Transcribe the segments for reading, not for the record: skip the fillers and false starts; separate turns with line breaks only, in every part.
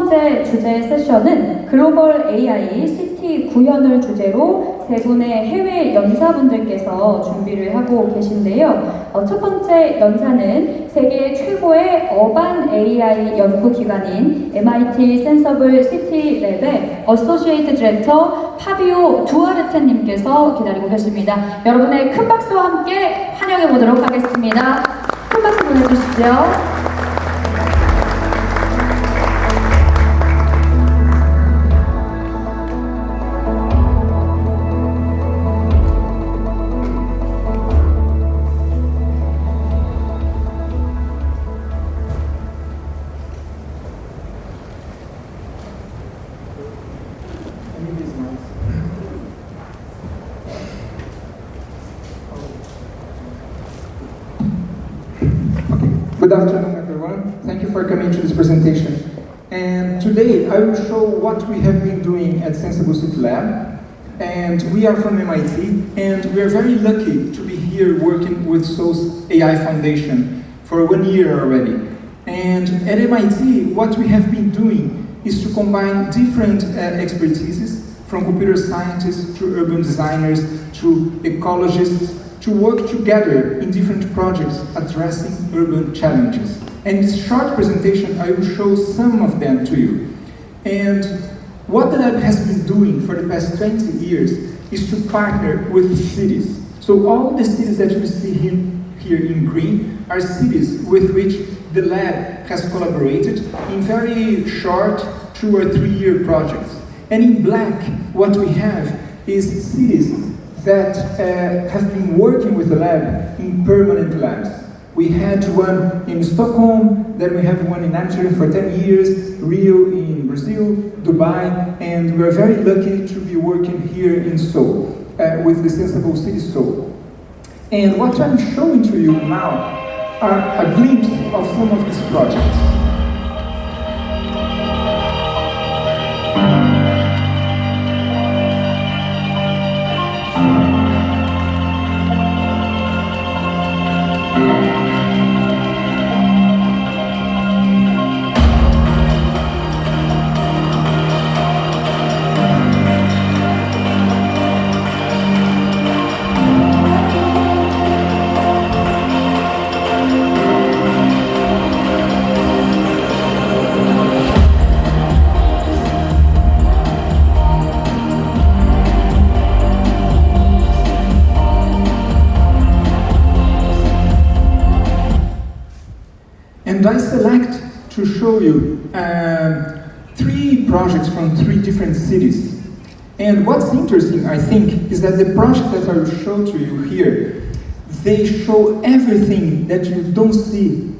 번째 주제 세션은 글로벌 AI 시티 구현을 주제로 세 분의 해외 연사분들께서 준비를 하고 계신데요. 첫 번째 연사는 세계 최고의 어반 AI 연구기관인 MIT 센서블 시티 랩의 어소시에이트 디렉터 파비오 두아르테님께서 기다리고 계십니다. 여러분의 큰 박수와 함께 환영해 보도록 하겠습니다. 큰 박수 보내주시죠.
Good afternoon, everyone. Thank you for coming to this presentation. And today I will show what we have been doing at Sensible City Lab. And we are from MIT, and we are very lucky to be here working with SOS AI Foundation for 1 year already. And at MIT, what we have been doing is to combine different expertises, from computer scientists to urban designers to ecologists, to work together in different projects addressing urban challenges. And in this short presentation, I will show some of them to you. And what the lab has been doing for the past 20 years is to partner with cities. So all the cities that you see here in green are cities with which the lab has collaborated in very short 2 or 3 year projects. And in black, what we have is cities that have been working with the lab in permanent labs. We had one in Stockholm, then we have one in Amsterdam for 10 years, Rio in Brazil, Dubai, and we're very lucky to be working here in Seoul, with the Sensible City Seoul. And what I'm showing to you now are a glimpse of some of these projects. And I select to show you 3 projects from 3 different cities. And what's interesting, I think, is that the projects that I will show to you here, they show everything that you don't see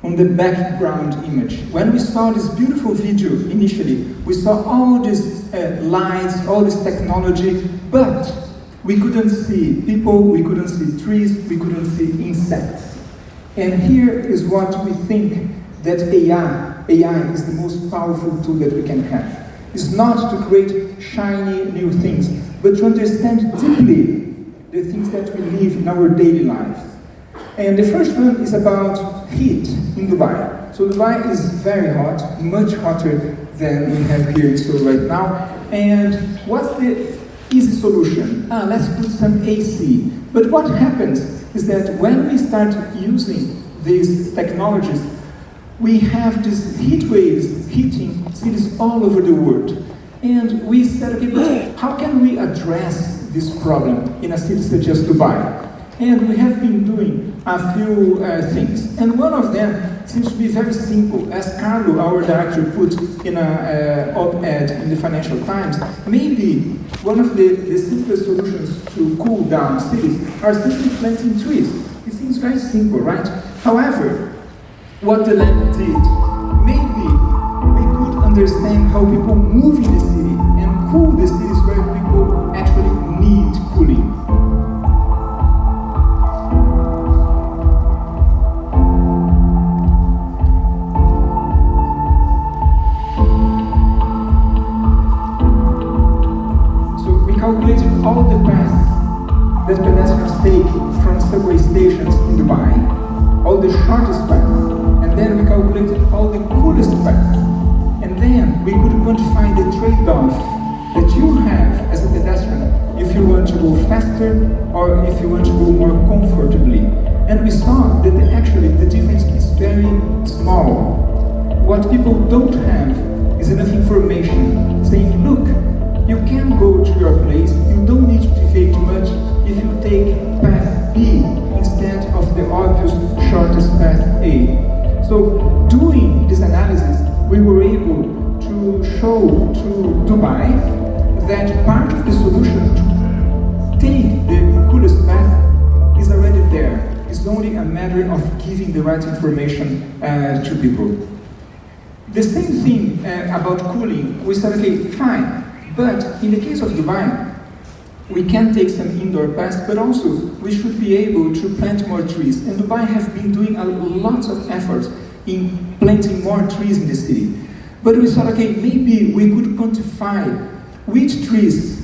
on the background image. When we saw this beautiful video initially, we saw all these lights, all this technology, but we couldn't see people, we couldn't see trees, we couldn't see insects. And here is what we think that AI is the most powerful tool that we can have. It's not to create shiny new things, but to understand deeply the things that we live in our daily lives. And the first one is about heat in Dubai. So Dubai is very hot, much hotter than we have here in Seoul right now. And what's the easy solution? Let's put some AC. But what happens is that when we start using these technologies, we have these heat waves hitting cities all over the world. And we said, okay, but how can we address this problem in a city such as Dubai? And we have been doing a few things. And one of them seems to be very simple. As Carlo, our director, put in an op-ed in the Financial Times, maybe one of the simplest solutions to cool down cities are simply planting trees. It seems very simple, right? However, what the lab did, maybe we could understand how people move in the city and cool the cities where people actually need cooling. Calculated all the paths that pedestrians take from subway stations in Dubai, all the shortest paths, and then we calculated all the coolest paths. And then we could quantify the trade-off that you have as a pedestrian if you want to go faster or if you want to go more comfortably. And we saw that actually the difference is very small. What people don't have is enough information saying, look, you can go to your place, you don't need to deviate much if you take path B instead of the obvious shortest path A. So doing this analysis, we were able to show to Dubai that part of the solution to take the coolest path is already there. It's only a matter of giving the right information to people. The same thing about cooling, we said, okay, fine, but in the case of Dubai, we can take some indoor paths, but also we should be able to plant more trees. And Dubai has been doing a lot of efforts in planting more trees in the city. But we thought, okay, maybe we could quantify which trees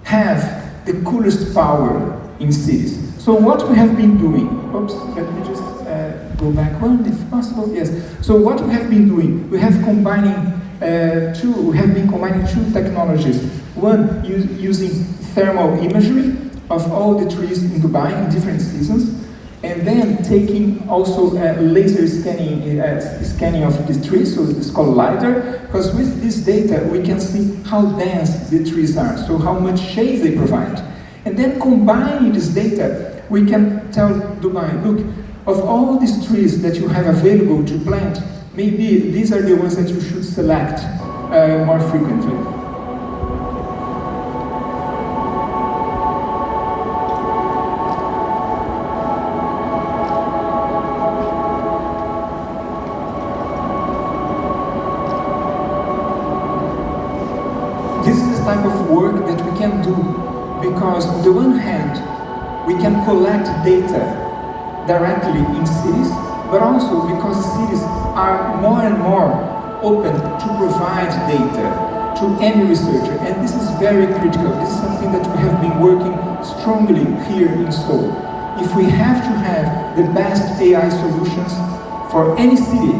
have the coolest power in cities. So what we have been doing, oops, let me just go back one if possible, yes. So what we have been doing, we have been combining two technologies. One, using thermal imagery of all the trees in Dubai in different seasons, and then taking also laser scanning of the trees, so it's called LiDAR, because with this data we can see how dense the trees are, so how much shade they provide. And then combining this data, we can tell Dubai, look, of all these trees that you have available to plant, maybe these are the ones that you should select more frequently. This is the type of work that we can do because on the one hand, we can collect data directly in cities, but also because cities are more and more open to provide data to any researcher, and this is very critical. This is something that we have been working strongly here in Seoul. If we have to have the best AI solutions for any city,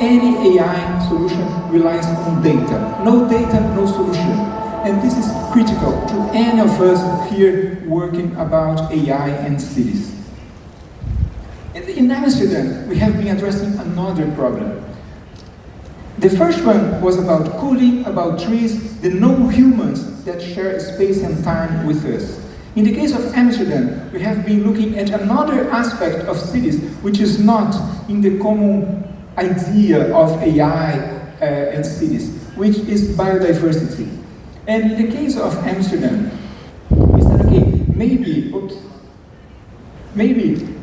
any AI solution relies on data. No data, no solution. And this is critical to any of us here working about AI and cities. In Amsterdam, we have been addressing another problem. The first one was about cooling, about trees, the non-humans that share space and time with us. In the case of Amsterdam, we have been looking at another aspect of cities which is not in the common idea of AI and cities, which is biodiversity. And in the case of Amsterdam, we said, okay, maybe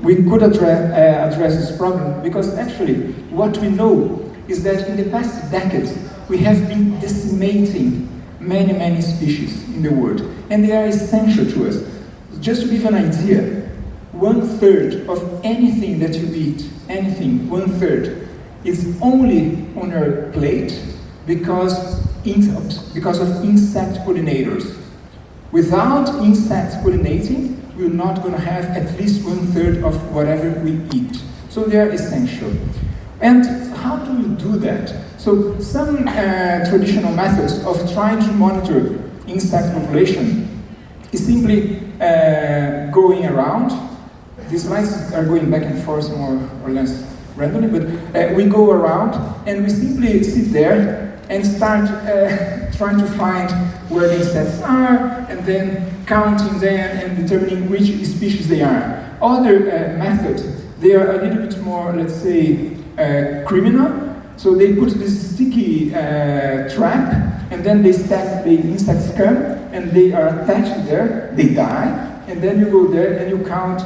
we could address this problem, because actually what we know is that in the past decades we have been decimating many species in the world, and they are essential to us. Just to give you an idea, 1/3 of anything that you eat, anything, 1/3, is only on your plate because of insect pollinators. Without insects pollinating, we're not going to have at least 1/3 of whatever we eat. So they are essential. And how do you do that? So some traditional methods of trying to monitor insect population is simply going around. These slides are going back and forth more or less randomly, but we go around and we simply sit there and start trying to find where the insects are, and then counting them and determining which species they are. Other methods, they are a little bit more, let's say, criminal. So they put this sticky trap, and then they stack, the insects come, and they are attached there, they die, and then you go there and you count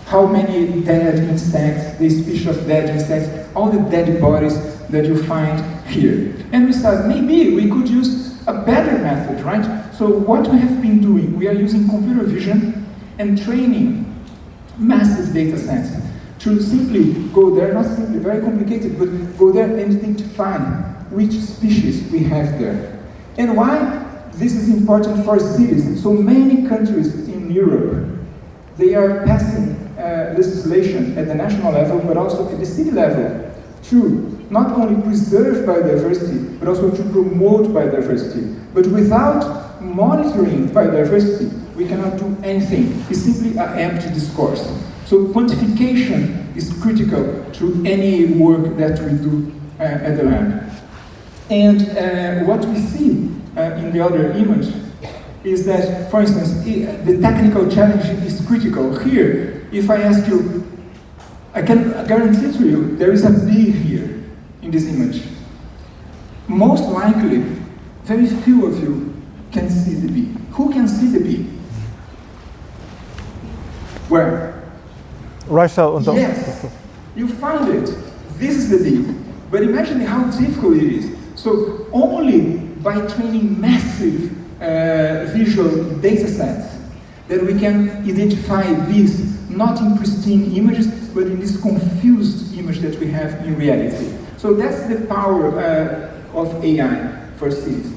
how many dead insects, the species of dead insects, all the dead bodies that you find here. And we thought maybe we could use a better method, right? So what we have been doing, we are using computer vision and training massive data sets to simply go there, not simply very complicated, but go there and identify which species we have there. And why this is important for cities? So many countries in Europe, they are passing legislation at the national level, but also at the city level, to not only preserve biodiversity, but also to promote biodiversity. But without monitoring biodiversity, we cannot do anything. It's simply an empty discourse. So quantification is critical to any work that we do at the lab. And what we see in the other image is that, for instance, the technical challenge is critical. Here, if I ask you, I can guarantee to you, there is a bee here in this image. Most likely, very few of you can see the bee. Who can see the bee? Where?
Right side on top.
Yes, you found it. This is the bee. But imagine how difficult it is. So only by training massive visual data sets that we can identify bees, not in pristine images, but in this confused image that we have in reality. So that's the power of AI for cities.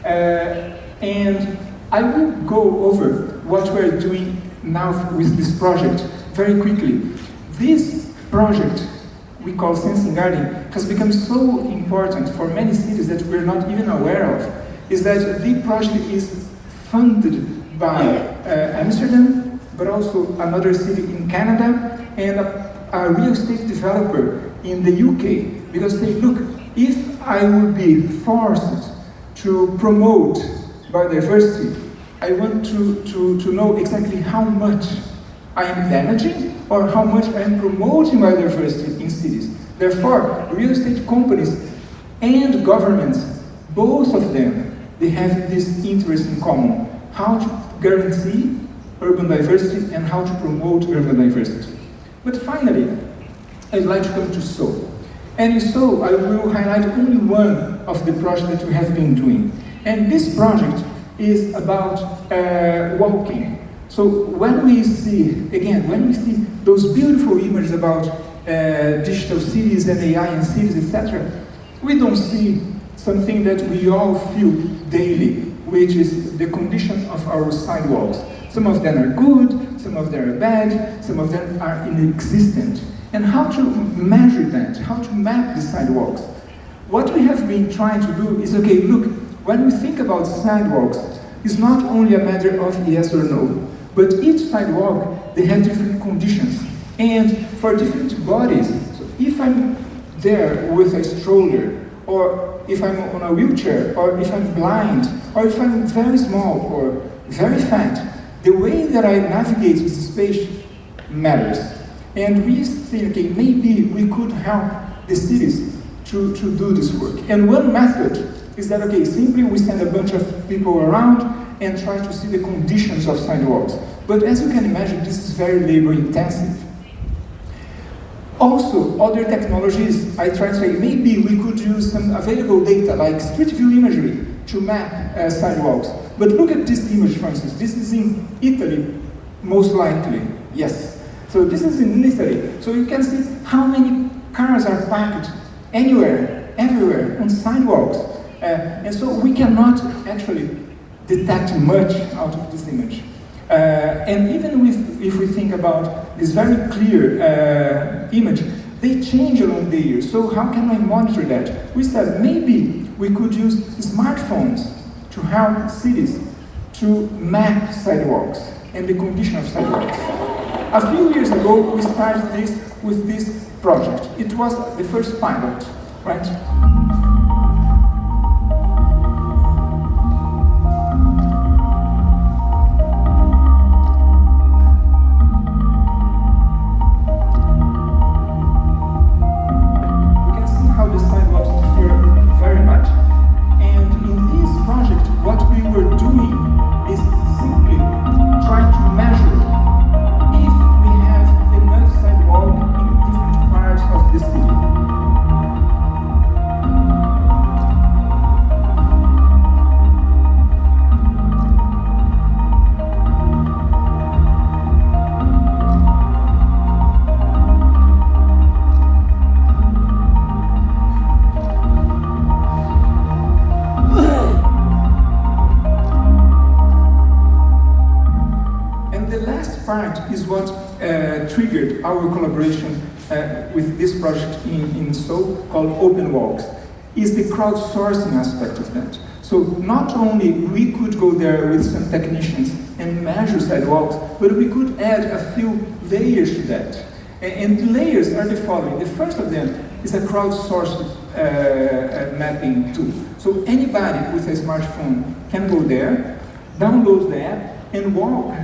And I will go over what we're doing now with this project very quickly. This project we call Sensing Garden has become so important for many cities that we're not even aware of, is that the project is funded by Amsterdam, but also another city in Canada, and a real estate developer in the UK, because they look, if I would be forced to promote biodiversity, I want to know exactly how much I am damaging or how much I am promoting biodiversity in cities. Therefore, real estate companies and governments, both of them, they have this interest in common: how to guarantee urban diversity and how to promote urban diversity. But finally, I'd like to come to SO. And in SO, I will highlight only one of the projects that we have been doing. And this project is about walking. So when we see, again, when we see those beautiful images about digital cities and AI and cities, etc., we don't see something that we all feel daily, which is the condition of our sidewalks. Some of them are good, some of them are bad, some of them are inexistent. And how to measure that, how to map the sidewalks? What we have been trying to do is, okay, look, when we think about sidewalks, it's not only a matter of yes or no, but each sidewalk, they have different conditions. And for different bodies, so if I'm there with a stroller, or if I'm on a wheelchair, or if I'm blind, or if I'm very small or very fat, the way that I navigate this space matters. And we think, okay, maybe we could help the cities to do this work. And one method is that, okay, simply we send a bunch of people around and try to see the conditions of sidewalks. But as you can imagine, this is very labor intensive. Also, other technologies, I try to say, maybe we could use some available data, like street view imagery, to map sidewalks. But look at this image, for instance. This is in Italy, most likely, yes. So this is in Italy. So you can see how many cars are parked anywhere, everywhere, on sidewalks. And so we cannot actually detect much out of this image. And even if we think about this very clear image, they change along the years. So how can I monitor that? We said maybe we could use smartphones to help cities to map sidewalks and the condition of sidewalks. A few years ago, we started this with this project. It was the first pilot, right? Is what triggered our collaboration with this project in Seoul called Open Walks is the crowdsourcing aspect of that. So not only we could go there with some technicians and measure sidewalks, but we could add a few layers to that. And the layers are the following. The first of them is a crowdsourced mapping tool. So anybody with a smartphone can go there, download the app, and walk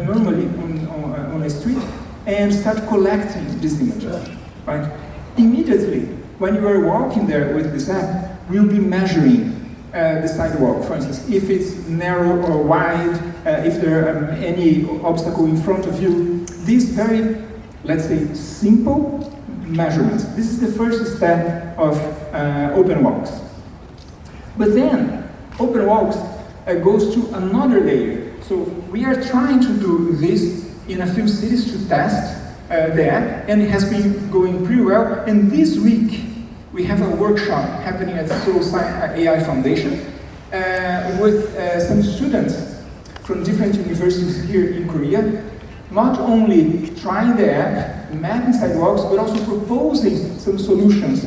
normally on a street and start collecting these images. Right? Immediately, when you are walking there with this app, we'll be measuring the sidewalk, for instance, if it's narrow or wide, if there are any obstacle in front of you. These very, let's say, simple measurements. This is the first step of Open Walks. But then, Open Walks goes to another layer. So we are trying to do this in a few cities to test the app, and it has been going pretty well. And this week, we have a workshop happening at Seoul AI Foundation with some students from different universities here in Korea, not only trying the app, mapping sidewalks, but also proposing some solutions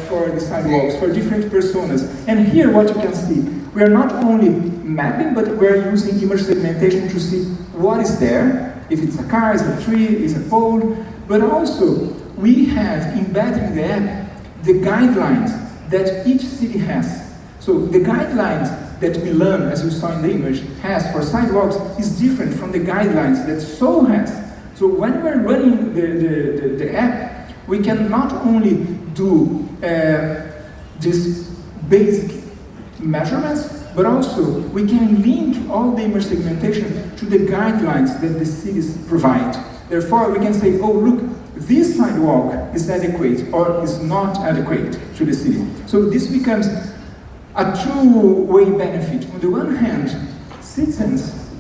for the sidewalks, for different personas. And here what you can see, we are not only mapping, but we're using image segmentation to see what is there, if it's a car, it's a tree, it's a pole, but also we have embedded in the app the guidelines that each city has. So the guidelines that Milan, as you saw in the image, has for sidewalks is different from the guidelines that Seoul has. So when we're running the app, we can not only do these basic measurements, but also we can link all the image segmentation to the guidelines that the cities provide. Therefore, we can say, oh, look, this sidewalk is adequate or is not adequate to the city. So this becomes a two-way benefit. On the one hand, citizens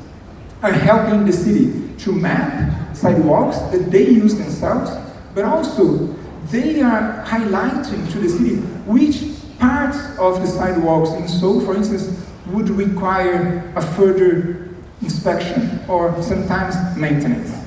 are helping the city to map sidewalks that they use themselves, but also they are highlighting to the city which parts of the sidewalks in Seoul, for instance, would require a further inspection or sometimes maintenance.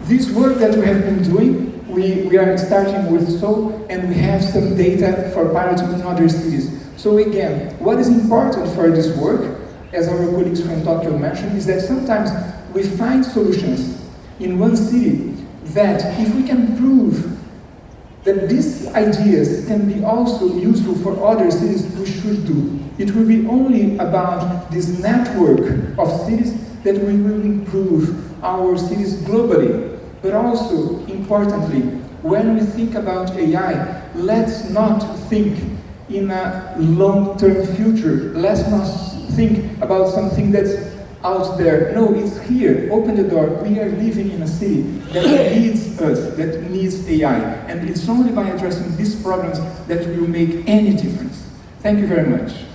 This work that we have been doing, we are starting with Seoul, and we have some data for pilots in other cities. So again, what is important for this work, as our colleagues from Tokyo mentioned, is that sometimes we find solutions in one city that if we can prove that these ideas can be also useful for other cities, we should do. It will be only about this network of cities that we will improve our cities globally. But also, importantly, when we think about AI, let's not think in a long-term future. Let's not think about something that's out there. No, it's here. Open the door. We are living in a city that needs us, that needs AI. And it's only by addressing these problems that we will make any difference. Thank you very much.